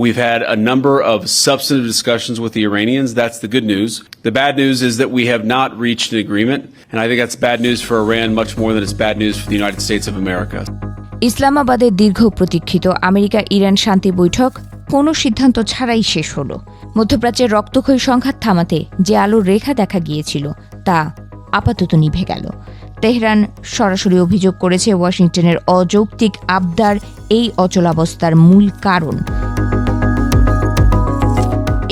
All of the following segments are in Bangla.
We've had a number of substantive discussions with the Iranians. That's the good news. The bad news is that we have not reached an agreement, and I think that's bad news for Iran much more than it's bad news for the United States of America. ইসলামাবাদের দীর্ঘ প্রতীক্ষিত আমেরিকা ইরান শান্তি বৈঠক কোনো সিদ্ধান্ত ছাড়াই শেষ হলো। মধ্যপ্রাচ্যের রক্তক্ষয়ী সংঘাত থামাতে যে আলোর রেখা দেখা গিয়েছিল তা আপাতত নিভে গেল। তেহরান সরাসরি অভিযোগ করেছে ওয়াশিংটনের অযৌক্তিক আবদার এই অচলাবস্থার মূল কারণ।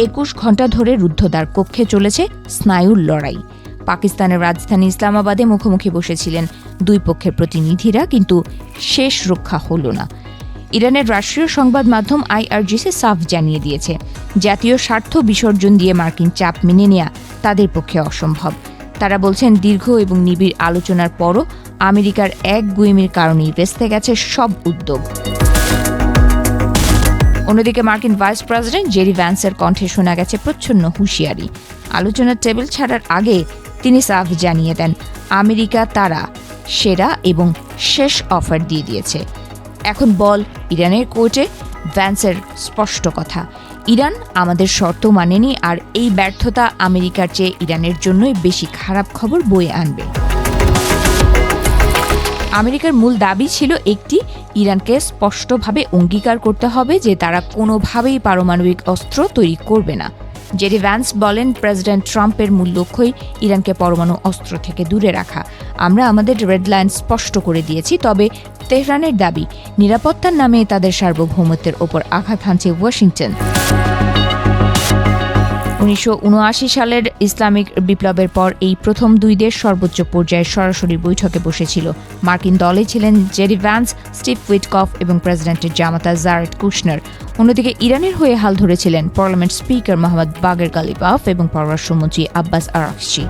২১ ঘণ্টা ধরে রুদ্ধদ্বার কক্ষে চলেছে স্নায়ুর লড়াই। পাকিস্তানের রাজধানী ইসলামাবাদে মুখোমুখি বসেছিলেন দুই পক্ষের প্রতিনিধিরা, কিন্তু শেষ রক্ষা হল না। ইরানের রাষ্ট্রীয় সংবাদ মাধ্যম IRGC সাফ জানিয়ে দিয়েছে, জাতীয় স্বার্থ বিসর্জন দিয়ে মার্কিন চাপ মেনে নেওয়া তাদের পক্ষে অসম্ভব। তারা বলছেন, দীর্ঘ এবং নিবিড় আলোচনার পরও আমেরিকার একগুঁয়েমির কারণেই ভেস্তে গেছে সব উদ্যোগ। অন্যদিকে মার্কিন ভাইস প্রেসিডেন্ট জেরি ভ্যান্সের কণ্ঠে শোনা গেছে প্রচ্ছন্ন হুঁশিয়ারি। আলোচনার টেবিল ছাড়ার আগে তিনি সাফ জানিয়ে দেন, আমেরিকা তারা সেরা এবং শেষ অফার দিয়ে দিয়েছে। এখন বল ইরানের কোর্টে। ভ্যান্সের স্পষ্ট কথা, ইরান আমাদের শর্ত মানেনি, আর এই ব্যর্থতা আমেরিকার চেয়ে ইরানের জন্যই বেশি খারাপ খবর বয়ে আনবে। আমেরিকার মূল দাবি ছিল একটি, ইরানকে স্পষ্টভাবে অঙ্গীকার করতে হবে যে তারা কোনোভাবেই পারমাণবিক অস্ত্র তৈরি করবে না। জেরি ভ্যান্স বলেন, প্রেসিডেন্ট ট্রাম্পের মূল লক্ষ্যই ইরানকে পরমাণু অস্ত্র থেকে দূরে রাখা। আমরা আমাদের রেড লাইন স্পষ্ট করে দিয়েছি, তবে তেহরানের দাবি নিরাপত্তার নামে তাদের সার্বভৌমত্বের ওপর আঘাত হানছে ওয়াশিংটন। ১৯৭৯ সালের ইসলামিক বিপ্লবের পর এই প্রথম দুই দেশ সর্বোচ্চ পর্যায়ের সরাসরি বৈঠকে বসেছিল। মার্কিন দলে ছিলেন জেরি ভ্যান্স, স্টিভ উইটকফ এবং প্রেসিডেন্টের জামাতা জারেড কুশনার। অন্যদিকে ইরানের হয়ে হাল ধরেছিলেন পার্লামেন্ট স্পিকার মোহাম্মদ বাগের গালিবাফ এবং পররাষ্ট্রমন্ত্রী আব্বাস আরাকচি।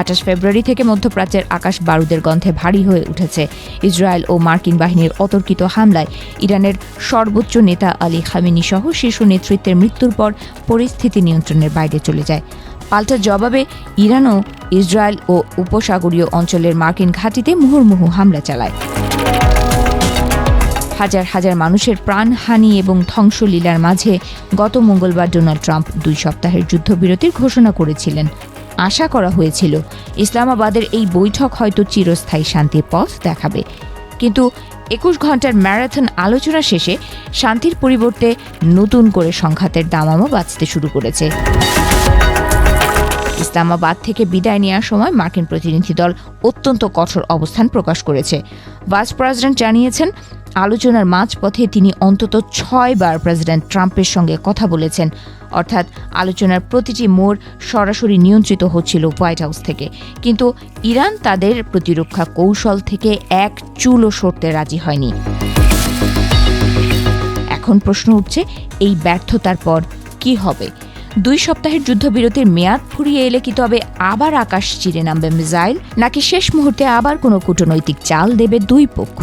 ২৮ ফেব্রুয়ারি থেকে মধ্যপ্রাচ্যের আকাশ বারুদের গন্ধে ভারী হয়ে উঠেছে। ইসরায়েল ও মার্কিন বাহিনীর অতর্কিত হামলায় ইরানের সর্বোচ্চ নেতা আলী খামেনি সহ শীর্ষ নেতৃত্বের মৃত্যুর পর পরিস্থিতি নিয়ন্ত্রণের বাইরে চলে যায়। পাল্টা জবাবে ইরানও ইসরায়েল ও উপসাগরীয় অঞ্চলের মার্কিন ঘাঁটিতে মুহুর্মুহু হামলা চালায়। হাজার হাজার মানুষের প্রাণহানি এবং ধ্বংসলীলার মাঝে গত মঙ্গলবার ডোনাল্ড ট্রাম্প ২ সপ্তাহের যুদ্ধবিরতির ঘোষণা করেছিলেন। আশা করা হয়েছিল ইসলামাবাদের এই বৈঠক হয়তো চিরস্থায়ী শান্তির পথ দেখাবে, কিন্তু ২১ ঘণ্টার ম্যারাথন আলোচনা শেষে শান্তির পরিবর্তে নতুন করে সংঘাতের দামামা বাজতে শুরু করেছে। ইসলামাবাদ থেকে বিদায় নেওয়ার সময় মার্কিন প্রতিনিধি দল অত্যন্ত কঠোর অবস্থান প্রকাশ করেছে। ভাইস প্রেসিডেন্ট জানিয়েছেন, আলোচনার মাঝপথে তিনি অন্তত ৬ বার প্রেসিডেন্ট ট্রাম্পের সঙ্গে কথা বলেছেন, অর্থাৎ আলোচনার প্রতিটি মোড় সরাসরি নিয়ন্ত্রিত হচ্ছিল হোয়াইট হাউস থেকে। কিন্তু ইরান তাদের প্রতিরক্ষা কৌশল থেকে এক চুলও সরতে রাজি হয়নি। এখন প্রশ্ন উঠছে, এই ব্যর্থতার পর কি হবে? ২ সপ্তাহের যুদ্ধবিরতির মেয়াদ ফুরিয়ে এলে কি তবে আবার আকাশ চিরে নামবে মিসাইল, নাকি শেষ মুহূর্তে আবার কোনো কূটনৈতিক চাল দেবে দুই পক্ষ?